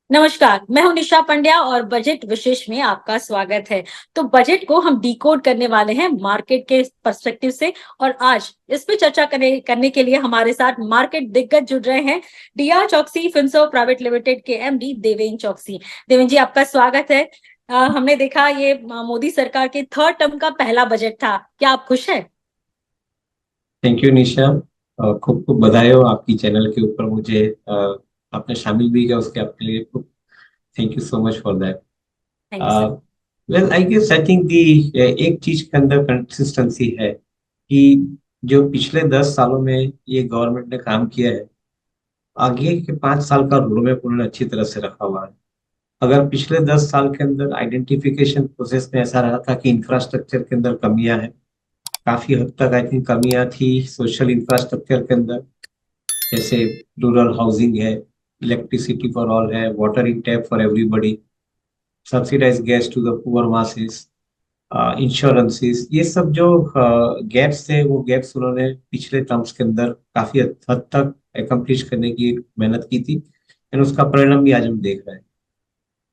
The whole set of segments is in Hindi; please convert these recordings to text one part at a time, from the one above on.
नमस्कार, मैं हूँ निशा पंड्या और बजट विशेष में आपका स्वागत है। तो बजट को हम डिकोड करने वाले हैं मार्केट के पर्सपेक्टिव से और आज इस पे चर्चा करने के लिए हमारे साथ मार्केट दिग्गज जुड़ रहे हैं। डीआर चौकसी फिनसर्व प्राइवेट लिमिटेड के एमडी देवेन चौकसी। देवेन जी, आपका स्वागत है। हमने देखा ये मोदी सरकार के थर्ड टर्म का पहला बजट था। क्या आप खुश हैं? थैंक यू निशा। खूब खूब बधाई हो आपकी चैनल के ऊपर मुझे आपने शामिल भी किया उसके आपके लिए खूब thank you so much for that. Thank you sir. Well I guess I think the एक चीज के अंदर कंसिस्टेंसी है कि जो पिछले 10 सालों में ये गवर्नमेंट ने काम किया है, आगे के 5 साल का रोड मैप उन्होंने अच्छी तरह से रखा हुआ है। अगर पिछले 10 साल के अंदर आइडेंटिफिकेशन प्रोसेस में ऐसा रहा था कि इंफ्रास्ट्रक्चर के अंदर कमियां हैं, काफी हद तक आई थिंक कमियां थी सोशल इंफ्रास्ट्रक्चर के अंदर, जैसे रूरल हाउसिंग है, इलेक्ट्रिसिटी फॉर ऑल है, water in tap for everybody, subsidise gas to the poor masses, insurances, ये सब जो गैप्स थे वो गैप्स उन्होंने पिछले टर्म्स के अंदर काफी हद तक एकम्प्लिश करने की मेहनत की थी एंड उसका परिणाम भी आज हम देख रहे हैं।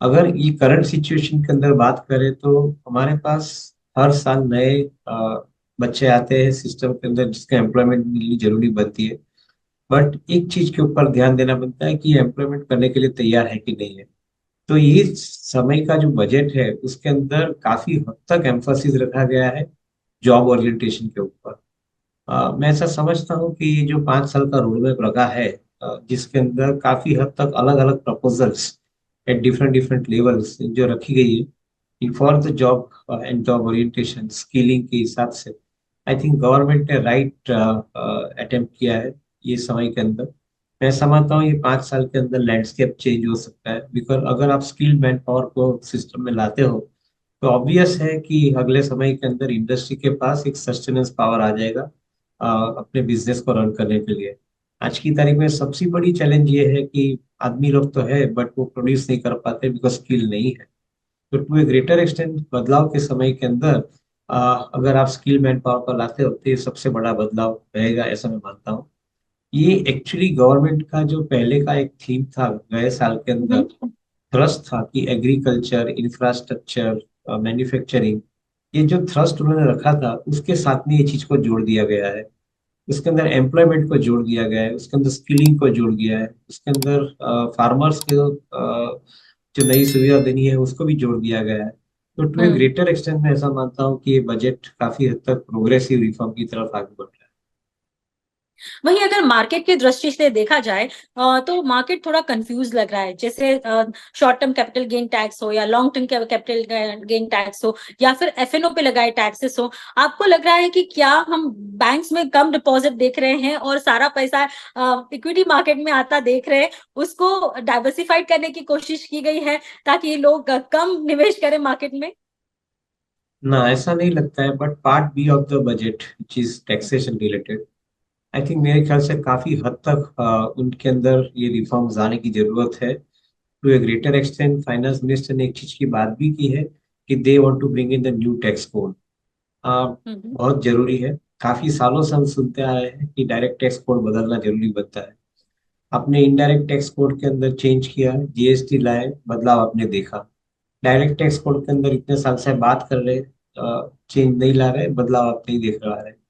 अगर ये करंट सिचुएशन के अंदर बात करें तो हमारे पास हर साल नए बच्चे आते हैं सिस्टम के अंदर जिसका एम्प्लॉयमेंट मिलनी जरूरी बनती है। बट एक चीज के ऊपर ध्यान देना बनता है कि एम्प्लॉयमेंट करने के लिए तैयार है कि नहीं है। तो ये समय का जो बजट है उसके अंदर काफी हद तक एम्फोसिस रखा गया है जॉब ओरिएंटेशन के ऊपर। मैं ऐसा समझता हूँ कि ये जो 5 साल का रोड मैप रखा है, जिसके अंदर काफी हद तक अलग अलग proposals at different different levels जो रखी गई है for the job and job orientation skilling के हिसाब से, आई थिंक गवर्नमेंट ने राइट अटेम्प्ट किया है ये समय के अंदर। मैं समझता हूँ ये 5 साल के अंदर लैंडस्केप चेंज हो सकता है, बिकॉज अगर आप स्किल्ड मैन पावर को सिस्टम में लाते हो तो ऑब्वियस है कि अगले समय के अंदर इंडस्ट्री के पास एक सस्टेनेंस पावर आ जाएगा अपने बिजनेस को रन करने के लिए। आज की तारीख में सबसे बड़ी चैलेंज ये है कि आदमी लोग तो है बट वो प्रोड्यूस नहीं कर पाते बिकॉज स्किल नहीं है। तो टू ए ग्रेटर एक्सटेंट बदलाव के समय के अंदर अगर आप स्किल मैन पावर को लाते हो तो ये सबसे बड़ा बदलाव रहेगा, ऐसा मैं मानता हूँ। ये एक्चुअली गवर्नमेंट का जो पहले का एक थीम था गए साल के अंदर, हम्म। थ्रस्ट था कि एग्रीकल्चर, इंफ्रास्ट्रक्चर, मैन्युफैक्चरिंग, ये जो थ्रस्ट उन्होंने रखा था उसके साथ में ये चीज को जोड़ दिया गया है। उसके अंदर एम्प्लॉयमेंट को जोड़ दिया गया है, उसके अंदर स्किलिंग को जोड़ दिया है, उसके अंदर फार्मर्स के जो नई सुविधा देनी है उसको भी जोड़ दिया गया है। तो to a hmm. Greater extent मैं ऐसा मानता हूँ कि ये बजट काफी हद तक प्रोग्रेसिव रिफॉर्म की तरफ आगे बढ़ रहा है। वहीं अगर मार्केट की दृष्टि से देखा जाए तो मार्केट थोड़ा कंफ्यूज लग रहा है। जैसे short term capital gain tax हो या long term capital gain tax हो या फिर एफएनओ पे लगाए टैक्सेस हो। आपको लग रहा है कि क्या हम बैंक्स में कम डिपॉजिट देख रहे हैं और सारा पैसा इक्विटी मार्केट में आता देख रहे हैं, उसको डाइवर्सिफाइड करने की कोशिश की गई है ताकि लोग कम निवेश करें मार्केट में? ना, ऐसा नहीं लगता है, but part B of the budget which is taxation related, I think मेरे ख्याल से काफी हद तक उनके अंदर ये रिफॉर्म्स आने की जरूरत है। To a greater extent finance minister ने एक चीज की बात भी की है कि they want to bring in the new tax code. Hmm. बहुत जरूरी है। काफी सालों से हम सुनते आ रहे हैं कि डायरेक्ट टैक्स कोड बदलना जरूरी बनता है। आपने इनडायरेक्ट टैक्स कोड के अंदर चेंज किया, जीएसटी लाए, बदलाव आपने देखा। डायरेक्ट टैक्स कोड के अंदर इतने साल से बात कर रहे, चेंज नहीं ला रहे, बदलाव आप नहीं देख रहा है।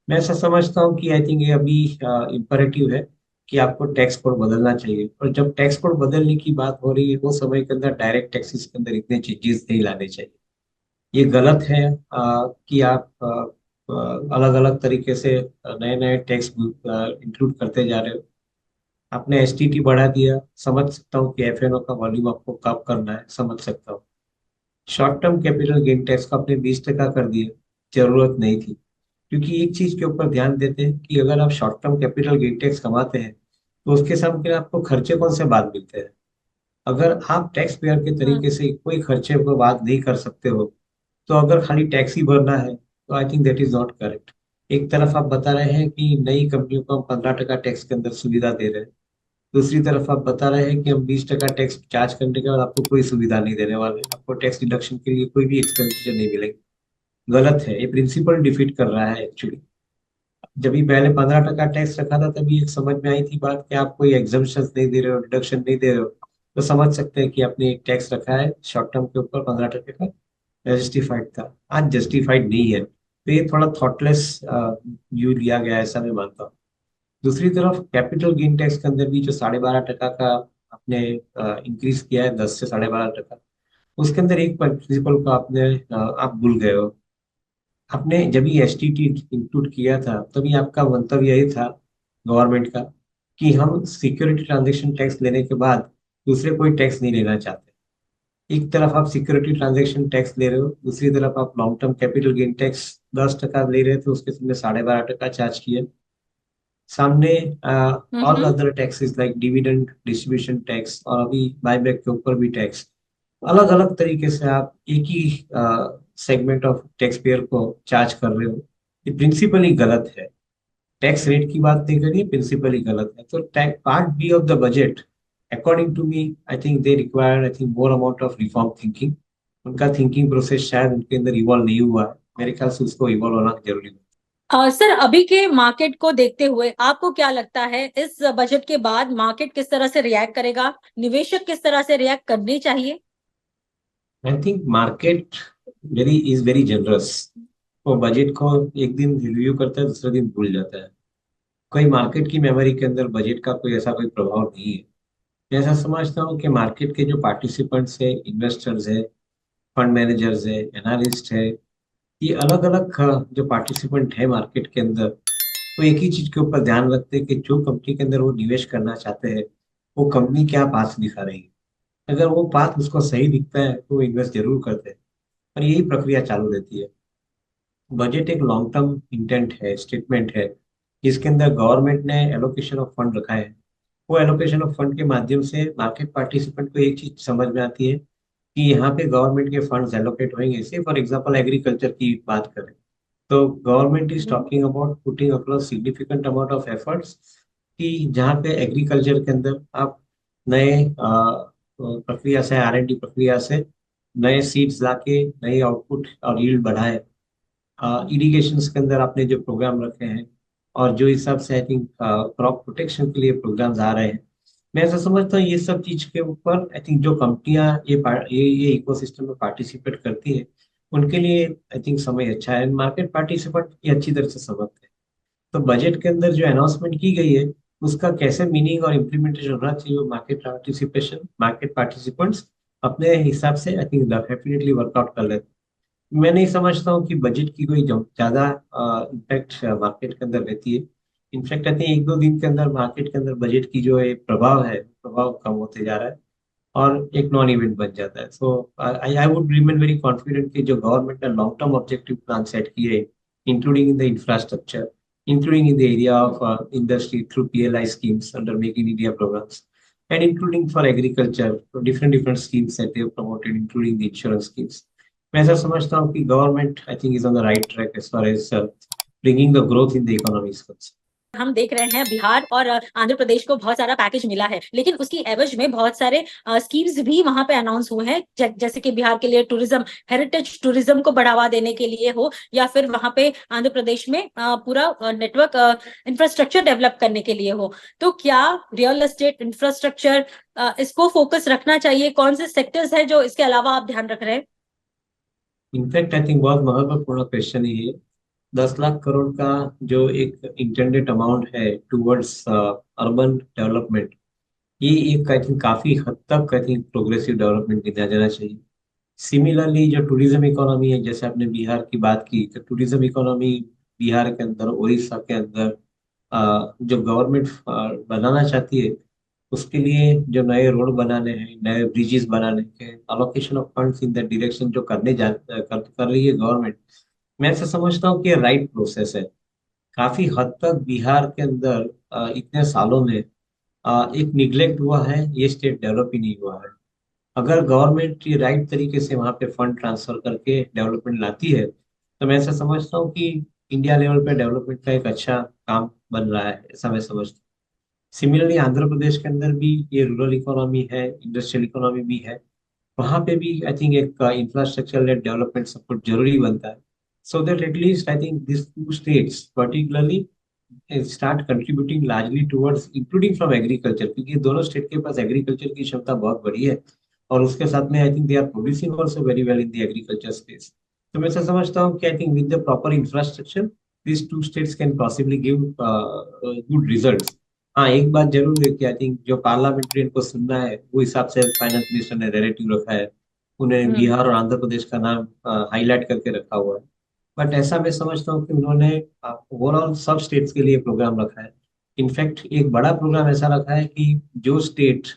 मैं ऐसा समझता हूँ कि आई थिंक ये अभी इम्परेटिव है कि आपको टैक्स कोड बदलना चाहिए, और जब टैक्स कोड बदलने की बात हो रही है वो समय के अंदर डायरेक्ट टैक्सेस के अंदर इतने चेंजेस नहीं लाने चाहिए। ये गलत है कि आप अलग अलग तरीके से नए नए टैक्स इंक्लूड करते जा रहे हो। आपने एसटीटी बढ़ा दिया, समझ सकता हूँ कि एफएनओ का वॉल्यूम आपको कम करना है, समझ सकता हूँ। Short term capital gain tax को आपने 20% कर दिया, जरूरत नहीं थी। क्योंकि एक चीज के ऊपर ध्यान देते हैं कि अगर आप short term capital gain tax कमाते हैं तो उसके सामने आपको खर्चे कौन से बाद मिलते हैं। अगर आप टैक्स पेयर के तरीके से कोई खर्चे को बात नहीं कर सकते हो, तो अगर खाली टैक्स ही भरना है तो I think that is not correct. एक तरफ आप बता रहे हैं कि नई कंपनियों को हम 15% टैक्स के अंदर सुविधा दे रहे हैं, दूसरी तरफ आप बता रहे हैं कि हम 20% टैक्स चार्ज करने के बाद आपको कोई सुविधा नहीं देने वाले, आपको टैक्स डिडक्शन के लिए कोई भी एक्सपेंडिचर नहीं मिलेगी। गलत है, ये प्रिंसिपल डिफीट कर रहा है एक्चुअली। जब भी पहले 15% टैक्स रखा था तभी एक समझ में आई थी बात कि आप कोई एग्जम्पशन नहीं दे रहे हो, डिडक्शन नहीं दे रहे हो। तो समझ सकते हैं कि आपने एक टैक्स रखा है शॉर्ट टर्म के ऊपर 15% का, जस्टिफाइड था, आज जस्टिफाइड नहीं है, तो ये थोड़ा थॉटलेस व्यू लिया गया है, ऐसा मैं मानता हूँ। दूसरी तरफ कैपिटल गेन टैक्स के अंदर भी जो 12.5% का आपने इंक्रीज किया है, 10 से 12.5%, उसके अंदर एक प्रिंसिपल को आप भूल गए हो। आपने जब ये एसटीटी इंक्लूड किया था तभी आपका मंतव्य यही था गवर्नमेंट का कि हम सिक्योरिटी ट्रांजैक्शन टैक्स लेने के बाद दूसरे कोई टैक्स नहीं लेना चाहते। एक तरफ आप सिक्योरिटी ट्रांजैक्शन टैक्स ले रहे हो, दूसरी तरफ आप long term capital gain tax 10% ले रहे थे, उसके सामने 12.5% चार्ज किए। सामने all hmm. Other taxes like dividend distribution tax और अभी बायबैक के ऊपर भी टैक्स, अलग अलग तरीके से आप एक ही सेगमेंट ऑफ टैक्स पेयर को चार्ज कर रहे हो। ये प्रिंसिपली गलत है। टैक्स रेट की बात नहीं करिए, प्रिंसिपली गलत है। तो tax part B of the budget, according to me, I think they require, I think, more amount of reform thinking. उनका थिंकिंग प्रोसेस शायद उनके अंदर इवॉल्व नहीं हुआ है, मेरे ख्याल से उसको इवॉल्व होना जरूरी है। सर, अभी के मार्केट को देखते हुए आपको क्या लगता है, इस बजट के बाद मार्केट किस तरह से रिएक्ट करेगा, निवेशक किस तरह से रिएक्ट करनी चाहिए? I think market very is very generous. वो बजट को एक दिन रिव्यू करता है, दूसरे दिन भूल जाता है। कोई मार्केट की मेमोरी के अंदर बजट का कोई ऐसा कोई प्रभाव नहीं है। मैं ऐसा समझता हूँ कि मार्केट के जो पार्टिसिपेंट्स है, इन्वेस्टर्स है, फंड मैनेजर्स है, एनालिस्ट है, ये अलग अलग जो पार्टिसिपेंट है मार्केट के अंदर, वो एक ही चीज के ऊपर ध्यान रखते हैं कि जो कंपनी के अंदर वो निवेश करना चाहते हैं, वो कंपनी क्या पाथ दिखा रही है। अगर वो पाथ उसको सही दिखता है तो वो इन्वेस्ट जरूर करते हैं, और यही प्रक्रिया चालू रहती है। बजट एक लॉन्ग टर्म इंटेंट है, स्टेटमेंट है, जिसके अंदर गवर्नमेंट ने एलोकेशन ऑफ फंड रखा है। वो एलोकेशन ऑफ फंड के माध्यम से मार्केट पार्टिसिपेंट को एक चीज समझ में आती है कि यहाँ पे गवर्नमेंट के फंड्स एलोकेट होंगे। से फॉर एग्जांपल एग्रीकल्चर की बात करें, तो government is talking about putting across significant amount of efforts, कि जहाँ पे एग्रीकल्चर के अंदर आप नए प्रक्रिया से, आर एंड डी प्रक्रिया से नए सीड्स लाके नई आउटपुट और यील्ड बढ़ाए। इरिगेशन के अंदर आपने जो प्रोग्राम रखे हैं, और जो हिसाब से आई थिंक क्रॉप प्रोटेक्शन के लिए प्रोग्राम्स आ रहे हैं, मैं ऐसा समझता हूँ ये सब चीज के ऊपर आई थिंक जो कंपनियां ये इकोसिस्टम में पार्टिसिपेट करती हैं, उनके लिए आई थिंक समय अच्छा है। मार्केट पार्टिसिपेंट ये अच्छी तरह से समझते हैं। तो बजट के अंदर जो अनाउंसमेंट की गई है, उसका कैसे मीनिंग और इम्प्लीमेंटेशन होना चाहिए, वो मार्केट पार्टिसिपेंट्स अपने हिसाब से आई थिंक डेफिनेटली वर्कआउट कर लेते हैं। मैं नहीं समझता हूँ कि बजट की कोई ज्यादा इम्पैक्ट मार्केट के अंदर रहती है। इनफैक्ट आई थिंक 1-2 दिन के अंदर मार्केट के अंदर बजट की जो एक प्रभाव है, प्रभाव कम होते जा रहा है और एक नॉन इवेंट बन जाता है। So I I would remain very confident कि जो गवर्नमेंट ने long term objective plan set किए, including in the infrastructure, including in the area of industry through PLI schemes under Make in India programs, and including for agriculture, different schemes that they have promoted, including the insurance schemes. मैं ऐसा समझता हूँ कि government I think is on the right track as far as bringing the growth in the economy is concerned. हम देख रहे हैं बिहार और आंध्र प्रदेश को बहुत सारा पैकेज मिला है, लेकिन उसकी एवज में बहुत सारे स्कीम्स भी वहां पे अनाउंस हुए हैं, जैसे कि बिहार के लिए टूरिज्म, हेरिटेज टूरिज्म को बढ़ावा देने के लिए हो, या फिर वहां पे आंध्र प्रदेश में पूरा नेटवर्क इंफ्रास्ट्रक्चर डेवलप करने के लिए हो। तो क्या रियल एस्टेट इंफ्रास्ट्रक्चर इसको फोकस रखना चाहिए? कौन से सेक्टर्स है जो इसके अलावा आप ध्यान रख रहे हैं? इनफैक्ट आई थिंक बहुत महत्वपूर्ण क्वेश्चन है ये। 10 लाख करोड़ का जो एक इंटेंडेड अमाउंट है टूवर्ड्स अर्बन डेवलपमेंट, ये एक आई थिंक काफी हद तक आई थिंक प्रोग्रेसिव डेवलपमेंट गिना जाना चाहिए। सिमिलरली जो टूरिज्म इकोनॉमी है, जैसे आपने बिहार की बात की, तो टूरिज्म इकोनॉमी बिहार के अंदर, उड़ीसा के अंदर जो गवर्नमेंट बनाना चाहती है, उसके लिए जो नए रोड बनाने हैं, नए ब्रिजेस बनाने के allocation of funds in that direction जो कर रही है गवर्नमेंट, मैं ऐसा समझता हूँ कि राइट प्रोसेस है। काफी हद तक बिहार के अंदर इतने सालों में एक निग्लेक्ट हुआ है, ये स्टेट डेवलप ही नहीं हुआ है। अगर गवर्नमेंट ये राइट तरीके से वहां पे फंड ट्रांसफर करके डेवलपमेंट लाती है, तो मैं ऐसा समझता हूँ कि इंडिया लेवल पे डेवलपमेंट का एक अच्छा काम बन रहा है, ऐसा मैं समझता हूँ। सिमिलरली आंध्र प्रदेश के अंदर भी ये रूरल इकोनॉमी है, इंडस्ट्रियल इकोनॉमी भी है, वहां पे भी आई थिंक एक इंफ्रास्ट्रक्चर लेड डेवलपमेंट सपोर्ट जरूरी बनता है, so that at least I think this two states particularly start contributing largely towards including from agriculture, क्योंकि दोनों स्टेट के पास एग्रीकल्चर की क्षमता बहुत बड़ी है, और उसके साथ में I think they are producing also very well in the agriculture space. तो मैं ऐसा समझता हूँ कि I think with the proper infrastructure these two states can possibly give good results। हाँ, एक बात जरूर है कि आई थिंक जो पार्लियामेंट्री को सुनना है वो हिसाब से फाइनेंस मिनिस्टर ने नैरेटिव रखा है, उन्हें हम्म। बिहार और आंध्र प्रदेश का नाम हाईलाइट करके रखा हुआ है। बट ऐसा मैं समझता हूँ कि उन्होंने ओवरऑल सब स्टेट्स के लिए प्रोग्राम रखा है। इनफैक्ट एक बड़ा प्रोग्राम ऐसा रखा है कि जो स्टेट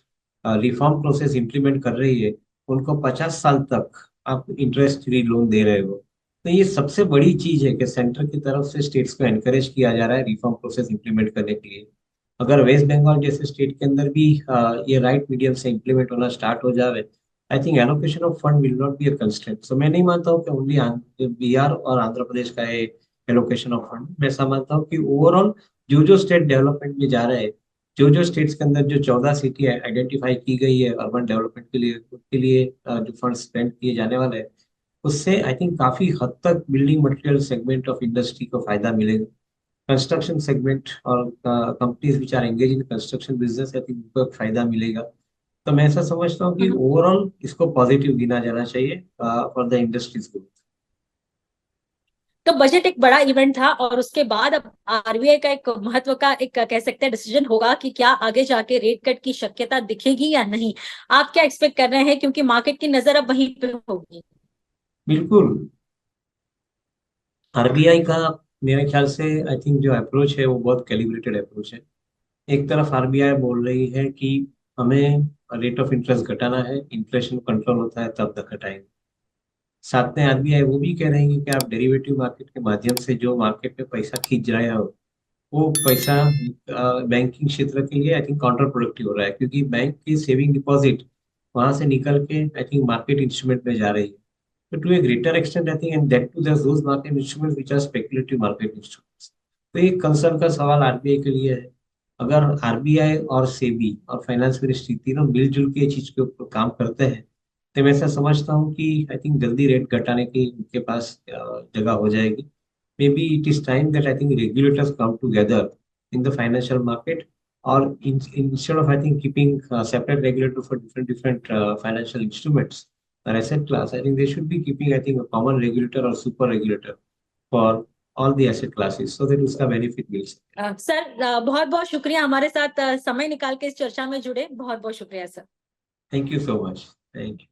रिफॉर्म प्रोसेस इंप्लीमेंट कर रही है उनको 50 साल तक आप इंटरेस्ट फ्री लोन दे रहे हो। तो ये सबसे बड़ी चीज है कि सेंटर की तरफ से स्टेट्स को एनकरेज किया जा रहा है रिफॉर्म प्रोसेस इंप्लीमेंट करने के लिए। अगर वेस्ट बंगाल जैसे स्टेट के अंदर भी ये राइट मीडियम से इंप्लीमेंट होना स्टार्ट हो जाए, I think allocation of fund will not be a constraint. So मैं नहीं मानता हूँ कि ओनली बिहार और आंध्र प्रदेश का है एलोकेशन ऑफ फंड। मैं समझता हूँ कि ओवरऑल जो जो स्टेट डेवलपमेंट में जा रहे हैं, जो जो स्टेट्स के अंदर जो 14 सिटी आइडेंटिफाई की गई है अर्बन डेवलपमेंट के लिए, उसके लिए जो फंड स्पेंड किए जाने वाले हैं, उससे आई थिंक काफी हद तक building material segment of industry को फायदा मिलेगा। कंस्ट्रक्शन सेगमेंट और companies which are engage in construction business, I think उनको एक फायदा मिलेगा। तो मैं ऐसा समझता हूँ कि हम्म। ओवरऑल इसको पॉजिटिव गिना जाना चाहिए फॉर द इंडस्ट्रीज ग्रोथ। तो बजट एक बड़ा इवेंट था और उसके बाद अब आरबीआई का एक महत्व का एक कह सकते हैं डिसीजन होगा कि क्या आगे जाके रेट कट की शक्यता दिखेगी या नहीं। आप क्या एक्सपेक्ट कर रहे हैं, क्योंकि मार्केट की नजर अब वहीं पे होगी। बिल्कुल। आरबीआई का मेरे ख्याल से आई थिंक जो अप्रोच है वो बहुत कैलिब्रेटेड अप्रोच है। एक तरफ आरबीआई बोल रही है कि हमें रेट ऑफ इंटरेस्ट घटाना है, इन्फ्लेशन कंट्रोल होता है तब तक घटाएंगे। साथ में आरबीआई वो भी कह रही है कि आप डेरिवेटिव मार्केट के माध्यम से जो मार्केट में पैसा खींच रहे हो, वो पैसा बैंकिंग क्षेत्र के लिए आई थिंक काउंटर प्रोडक्टिव हो रहा है, क्योंकि बैंक की सेविंग डिपॉजिट वहां से निकल के आई थिंक मार्केट इंस्ट्रूमेंट में जा रही है। तो to a greater extent I think, and that too those market instruments which are speculative market instruments. तो एक कंसर्न का सवाल आरबीआई के लिए है। अगर आरबीआई और सेबी और फाइनेंस मिनिस्ट्री तीनों मिलजुल के चीज के ऊपर काम करते हैं, तो मैं ऐसा समझता हूँ कि आई थिंक जल्दी रेट घटाने की उनके पास जगह हो जाएगी। Maybe it is time that I think regulators come together in the financial market, or instead of I think keeping separate regulator for different financial instruments or asset class, I think they should be keeping I think a common regulator or super regulator for all the asset classes so that उसका benefit मिल सके। सर बहुत बहुत शुक्रिया, हमारे साथ समय निकाल के इस चर्चा में जुड़े। बहुत बहुत शुक्रिया sir. Thank you so much। Thank you।